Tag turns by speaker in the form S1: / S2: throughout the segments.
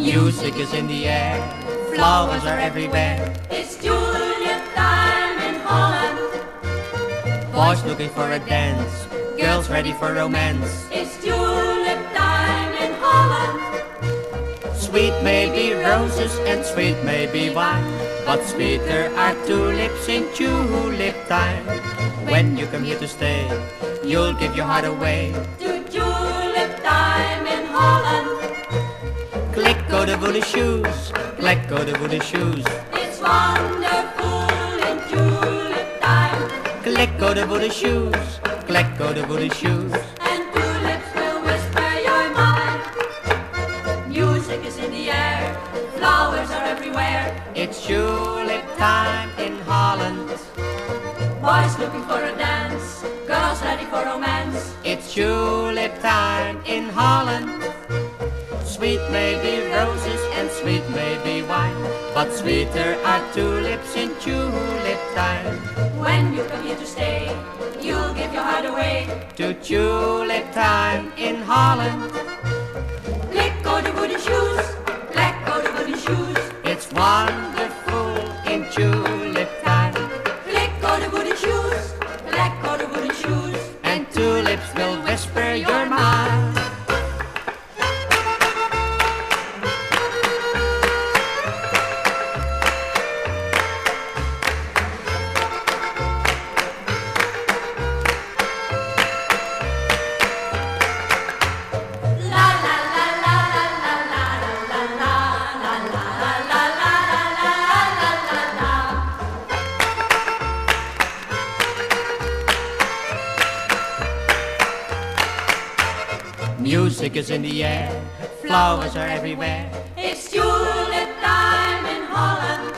S1: Music is in the air, flowers are everywhere.
S2: It's tulip-time in Holland.
S1: Boys looking for a dance, girls ready for romance.
S2: It's tulip-time in Holland.
S1: Sweet may be roses and sweet may be wine, but sweeter are tulips in tulip-time. When you come here to stay, you'll give your heart away
S2: To tulip-time in Holland.
S1: Click go the wooden shoes, click go the wooden shoes.
S2: It's wonderful in tulip-time.
S1: Click go the wooden shoes, click go the wooden shoes.
S2: And tulips will whisper your mind. Music is in the air, flowers are everywhere.
S1: It's tulip time in Holland.
S2: Boys looking for a dance, girls ready for romance.
S1: It's tulip time in Holland. Sweet may be roses and sweet may be wine, but sweeter are tulips in tulip time.
S2: When you come here to stay, you'll give your heart away.
S1: To tulip time in Holland.
S2: Click go the wooden shoes, click go the wooden shoes.
S1: It's wonderful in tulip time.
S2: Click go the wooden shoes, click go the wooden shoes.
S1: And tulips will whisper your mind. Music is in the air, flowers are everywhere.
S2: It's tulip-time in Holland.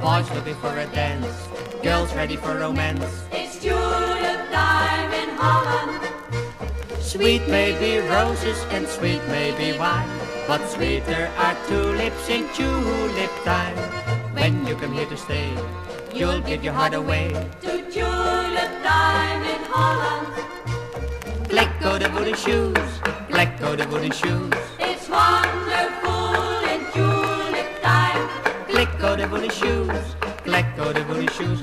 S1: Boys looking for a dance, girls ready for romance.
S2: It's tulip-time in Holland.
S1: Sweet may be roses and sweet may be wine, but sweeter are tulips in tulip time. When you come here to stay, you'll give your heart away.
S2: To tulip-time in Holland.
S1: Click go the wooden shoes, click go the wooden shoes.
S2: It's wonderful in tulip-time.
S1: Click go the wooden shoes, click go the wooden shoes.